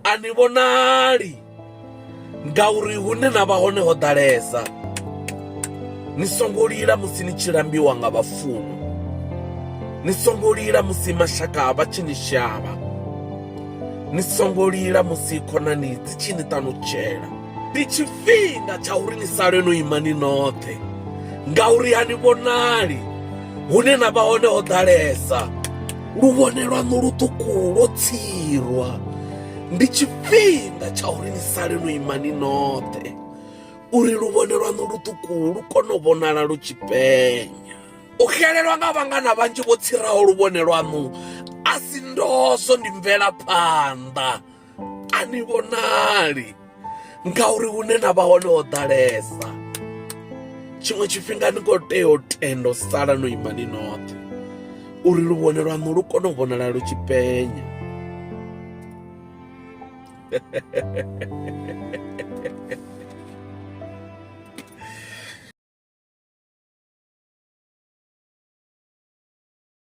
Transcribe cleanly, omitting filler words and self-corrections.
a ni vhonali ngauri hune na vha hone ho ḓalesa. Ni songo lila musi ni tshi lambiwa nga vhafunwa, ni songo lila musi mashaka vha tshi ni shavha, ni songo lila musi khonani dzi tshi ni ṱanutshela. Ndi tshifhinga tsha uri ni sale no ima ni noṱhe ngauri a ni vhonali hune na vha hone ho ḓalesa. Luvhone lwaṋu ḽuṱuku lwo tsirwa. Ndi tshifhinga tsha uri ni sale no ima ni noṱhe uri luvhone lwaṋu ḽuṱuku lu kone u vhonala lu tshi penya. U xelelwa nga vhangana vhanzhi vho tsiraho luvhone lwaṋu a si ndozwo, ndi mvelaphanḓa. A ni vhonali ngauri hune na vha hone ho ḓalesa. Tshiṅwe tshifhinga ni khou tea u tenda u sala no ima ni noṱhe uri luvhone lwaṋu lu kone u vhonala lu tshi penya.